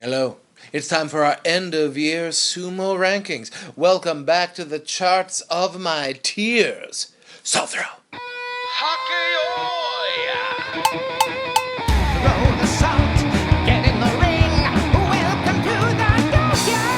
Hello. It's time for our end-of-year sumo rankings. Welcome back to the charts of my tears. Soul throw. Throw the salt, get in the ring. Welcome to the Dohyo.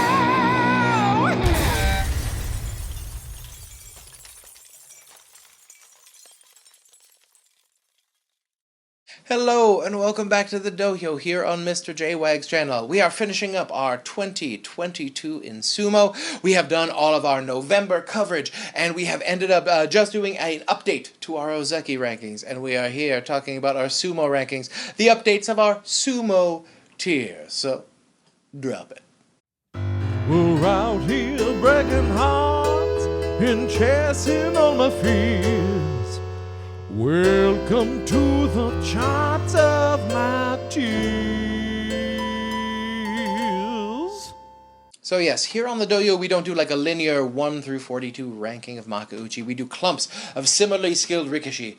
Hello and welcome back to the Dohyo here on MrJWags channel. We are finishing up our 2022 in sumo. We have done all of our November coverage and we have ended up just doing an update to our Ozeki rankings, and we are here talking about our sumo rankings, the updates of our sumo tiers. So, drop it. We're out here breaking hearts and chasing all my fears. Welcome to the charts of my tears. So yes, here on the Dohyo we don't do like a linear 1 through 42 ranking of Makuuchi. We do clumps of similarly skilled rikishi,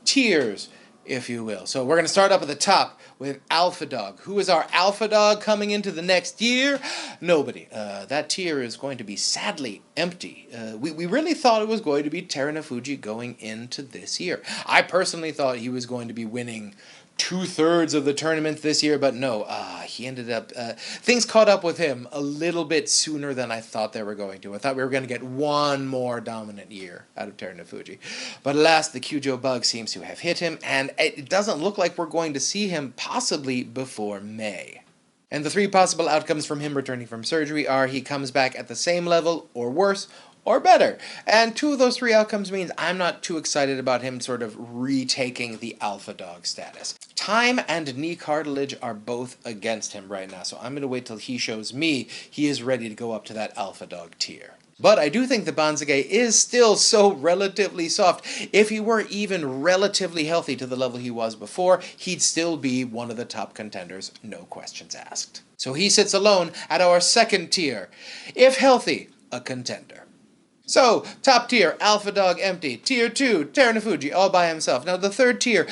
tiers, if you will. So we're going to start up at the top with Alpha Dog. Who is our Alpha Dog coming into the next year? Nobody. That tier is going to be sadly empty. We really thought it was going to be Terunofuji going into this year. I personally thought he was going to be winning 2/3 of the tournament this year, but no, he ended up, things caught up with him a little bit sooner than I thought they were going to. I thought we were going to get one more dominant year out of Terunofuji. But alas, the Kyujo bug seems to have hit him, and it doesn't look like we're going to see him possibly before May. And the three possible outcomes from him returning from surgery are he comes back at the same level, or worse, or better. And two of those three outcomes means I'm not too excited about him sort of retaking the alpha dog status. Time and knee cartilage are both against him right now, so I'm going to wait till he shows me he is ready to go up to that alpha dog tier. But I do think the Banzage is still so relatively soft. If he were even relatively healthy to the level he was before, he'd still be one of the top contenders, no questions asked. So he sits alone at our second tier. If healthy, a contender. So, top tier, Alpha Dog empty. Tier 2, Terunofuji all by himself. Now, the third tier,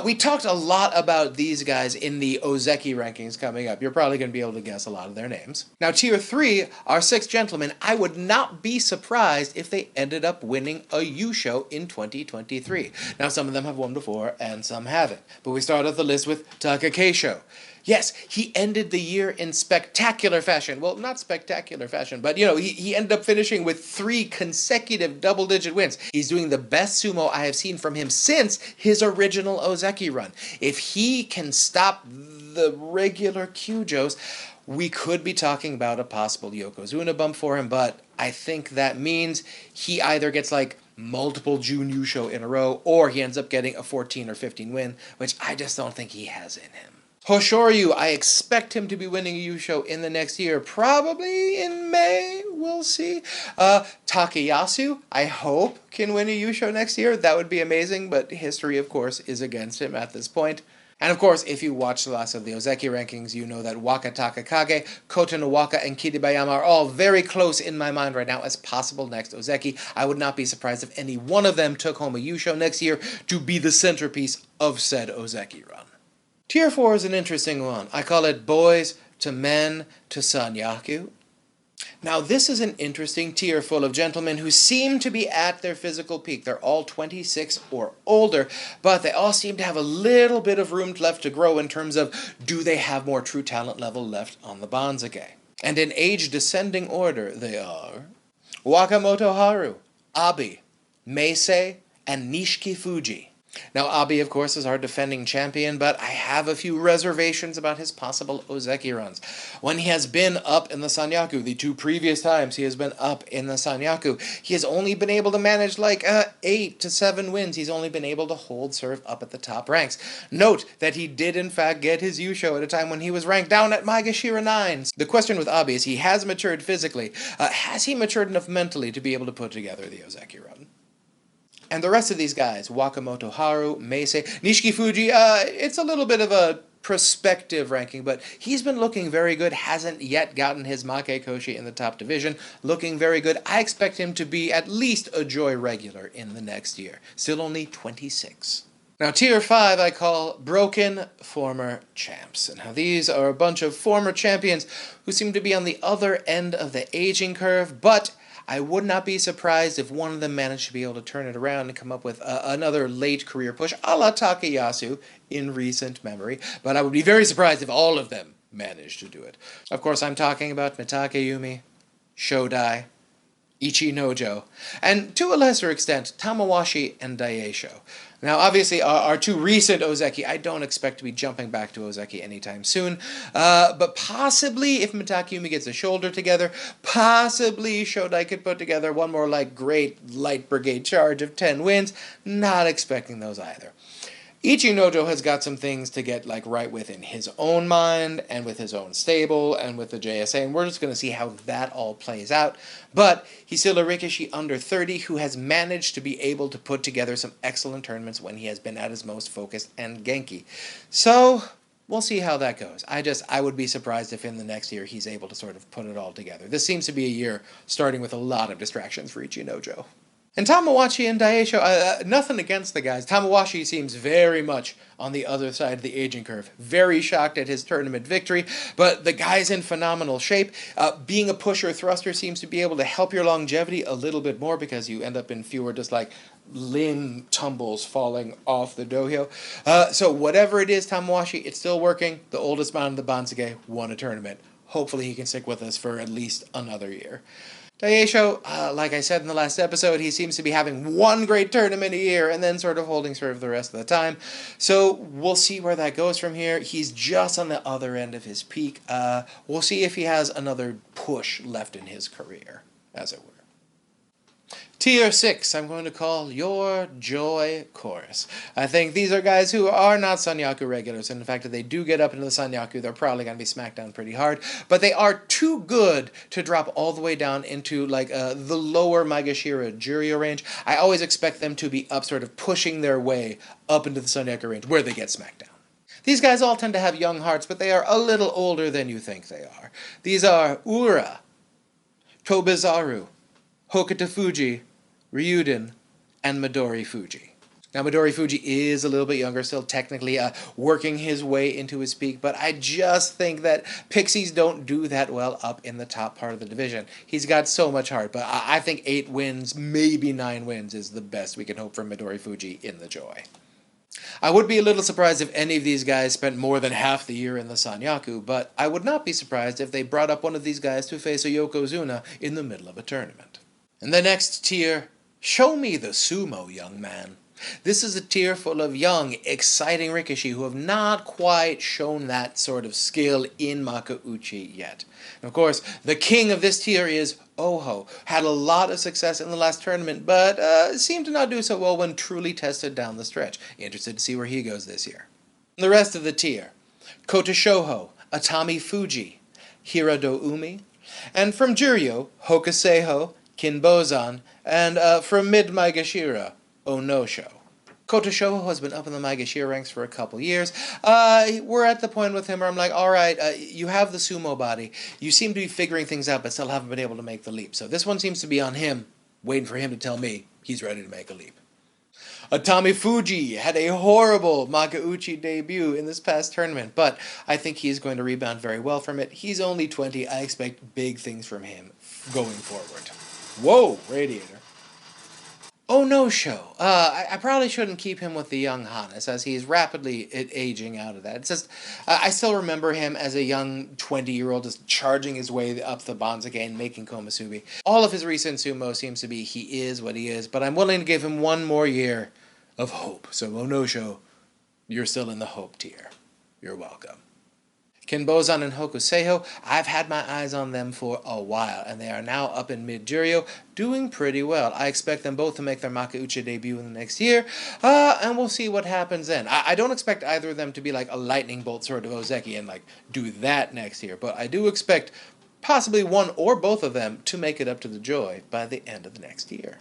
we talked a lot about these guys in the Ozeki rankings coming up. You're probably going to be able to guess a lot of their names. Now, tier 3, our 6 gentlemen, I would not be surprised if they ended up winning a Yusho in 2023. Now, some of them have won before, and some haven't. But we start off the list with Takakeisho. Yes, he ended the year in spectacular fashion. Well, not spectacular fashion, but you know, he ended up finishing with 3 consecutive double-digit wins. He's doing the best sumo I have seen from him since his original Ozeki run. If he can stop the regular Kyujos, we could be talking about a possible Yokozuna bump for him, but I think that means he either gets like multiple June Yusho in a row, or he ends up getting a 14 or 15 win, which I just don't think he has in him. Hoshoryu, I expect him to be winning a Yusho in the next year, probably in May, we'll see. Takayasu, I hope, can win a Yusho next year. That would be amazing, but history, of course, is against him at this point. And of course, if you watch the last of the Ozeki rankings, you know that Waka Takakage, Kota no Waka, and Kiribayama are all very close in my mind right now as possible next Ozeki. I would not be surprised if any one of them took home a Yusho next year to be the centerpiece of said Ozeki run. Tier 4 is an interesting one. I call it boys to men to Sanyaku. Now this is an interesting tier full of gentlemen who seem to be at their physical peak. They're all 26 or older, but they all seem to have a little bit of room left to grow in terms of do they have more true talent level left on the Banzage. And in age descending order they are Wakamoto Haru, Abi, Meisei, and Nishiki Fuji. Now, Abi, of course, is our defending champion, but I have a few reservations about his possible Ozeki runs. When he has been up in the Sanyaku, the 2 previous times he has been up in the Sanyaku, he has only been able to manage like 8 to 7 wins. He's only been able to hold serve up at the top ranks. Note that he did, in fact, get his Yusho at a time when he was ranked down at maegashira 9. The question with Abi is he has matured physically. Has he matured enough mentally to be able to put together the Ozeki run? And the rest of these guys, Wakamoto Haru, Meisei, Nishiki Fuji, it's a little bit of a prospective ranking, but he's been looking very good, hasn't yet gotten his Make Koshi in the top division, looking very good. I expect him to be at least a Joy regular in the next year. Still only 26. Now, tier 5 I call broken former champs. And now these are a bunch of former champions who seem to be on the other end of the aging curve, but I would not be surprised if one of them managed to be able to turn it around and come up with another late career push, a la Takayasu in recent memory, but I would be very surprised if all of them managed to do it. Of course, I'm talking about Mitake Yumi, Shodai, Ichi Nojo, and to a lesser extent, Tamawashi and Daisho. Now, obviously, our two recent Ozeki, I don't expect to be jumping back to Ozeki anytime soon, but possibly, if Mitake Yumi gets a shoulder together, possibly Shodai could put together one more, great light brigade charge of 10 wins. Not expecting those either. Ichi Nojo has got some things to get right within his own mind and with his own stable and with the JSA, and we're just going to see how that all plays out. But he's still a Rikishi under 30 who has managed to be able to put together some excellent tournaments when he has been at his most focused and Genki. So we'll see how that goes. I would be surprised if in the next year he's able to sort of put it all together. This seems to be a year starting with a lot of distractions for Ichi Nojo. And Tamawashi and Daisho, nothing against the guys. Tamawashi seems very much on the other side of the aging curve. Very shocked at his tournament victory, but the guy's in phenomenal shape. Being a pusher thruster seems to be able to help your longevity a little bit more because you end up in fewer just limb tumbles falling off the Dohyo. So whatever it is, Tamawashi, it's still working. The oldest man in the Bansuke won a tournament. Hopefully he can stick with us for at least another year. Daisho, like I said in the last episode, he seems to be having one great tournament a year and then sort of holding serve the rest of the time. So we'll see where that goes from here. He's just on the other end of his peak. We'll see if he has another push left in his career, as it were. Tier 6, I'm going to call Your Joy Chorus. I think these are guys who are not Sanyaku regulars, and in fact, if they do get up into the Sanyaku, they're probably going to be smacked down pretty hard, but they are too good to drop all the way down into, the lower maegashira Juryo range. I always expect them to be up, sort of pushing their way up into the Sanyaku range, where they get smacked down. These guys all tend to have young hearts, but they are a little older than you think they are. These are Ura, Tobizaru, Hokuto Fuji, Ryuden, and Midori Fuji. Now, Midori Fuji is a little bit younger, still technically working his way into his peak, but I just think that Pixies don't do that well up in the top part of the division. He's got so much heart, but I think 8 wins, maybe 9 wins is the best we can hope for Midori Fuji in the Joy. I would be a little surprised if any of these guys spent more than half the year in the Sanyaku, but I would not be surprised if they brought up one of these guys to face a Yokozuna in the middle of a tournament. And the next tier, show me the Sumo, young man. This is a tier full of young, exciting Rikishi who have not quite shown that sort of skill in Makuuchi yet. And of course, the king of this tier is Oho. Had a lot of success in the last tournament, but seemed to not do so well when truly tested down the stretch. Interested to see where he goes this year. The rest of the tier, Kota Shoho, Atami Fuji, Hirado Umi, and from Juryo, Hokuseiho, Kinbozan, and from mid-Maegashira, Onosho. Kota Shoho has been up in the Maegashira ranks for a couple years. We're at the point with him where I'm like, alright, you have the sumo body. You seem to be figuring things out, but still haven't been able to make the leap. So this one seems to be on him, waiting for him to tell me he's ready to make a leap. Atami Fuji had a horrible Makuuchi debut in this past tournament, but I think he's going to rebound very well from it. He's only 20. I expect big things from him going forward. Whoa, Radiator. Onosho. I probably shouldn't keep him with the young Hannes, as he's rapidly aging out of that. It's just, I still remember him as a young 20-year-old just charging his way up the Bansuke and making Komusubi. All of his recent sumo seems to be he is what he is, but I'm willing to give him one more year of hope. So Onosho, you're still in the hope tier. You're welcome. Kinbozan and Hokuseiho, I've had my eyes on them for a while, and they are now up in mid-Juryo, doing pretty well. I expect them both to make their Makuuchi debut in the next year, and we'll see what happens then. I don't expect either of them to be like a lightning bolt sort of Ozeki and do that next year, but I do expect possibly one or both of them to make it up to the Joy by the end of the next year.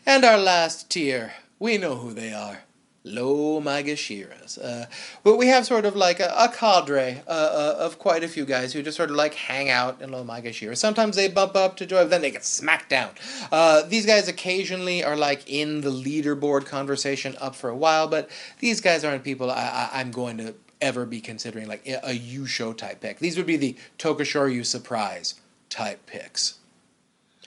And our last tier, we know who they are. low maegashiras. But we have sort of like a cadre of quite a few guys who just sort of like hang out in low maegashira. Sometimes they bump up to joy, then they get smacked down. These guys occasionally are like in the leaderboard conversation up for a while, but these guys aren't people I'm going to ever be considering like a Yusho type pick. These would be the Tokushoryu surprise type picks.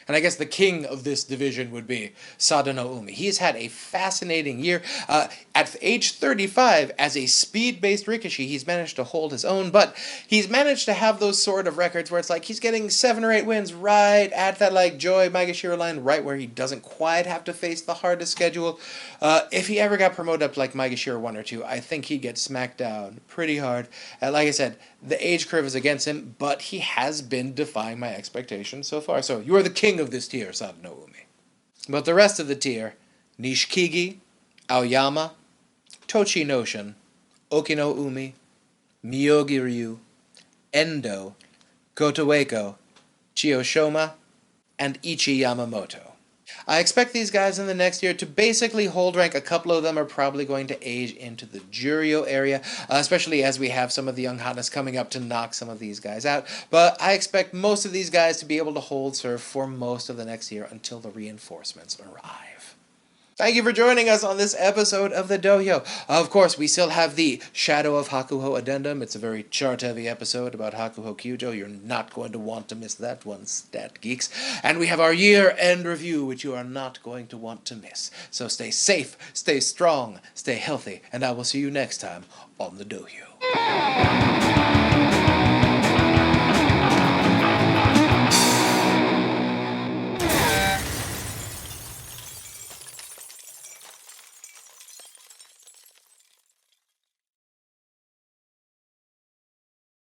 And I guess the king of this division would be Sadano Umi. He has had a fascinating year. At age 35, as a speed-based Rikishi, he's managed to hold his own, but he's managed to have those sort of records where it's like he's getting 7 or 8 wins right at that like Joy Maegashira line, right where he doesn't quite have to face the hardest schedule. If he ever got promoted up to like Maegashira 1 or 2, I think he'd get smacked down pretty hard. Like I said, the age curve is against him, but he has been defying my expectations so far. So you are the king of this tier, Sadano Umi. But the rest of the tier, Nishikigi, Aoyama, Tochi Noshin, Okino Umi, Miyogi Ryu, Endo, Goto Ueko, Chiyoshoma, and Ichi Yamamoto. I expect these guys in the next year to basically hold rank. A couple of them are probably going to age into the Juryo area, especially as we have some of the young hotness coming up to knock some of these guys out. But I expect most of these guys to be able to hold serve for most of the next year until the reinforcements arrive. Thank you for joining us on this episode of the Dohyo. Of course, we still have the Shadow of Hakuho addendum. It's a very chart-heavy episode about Hakuho Kyujo. You're not going to want to miss that one, stat geeks. And we have our year-end review, which you are not going to want to miss. So stay safe, stay strong, stay healthy, and I will see you next time on the Dohyo.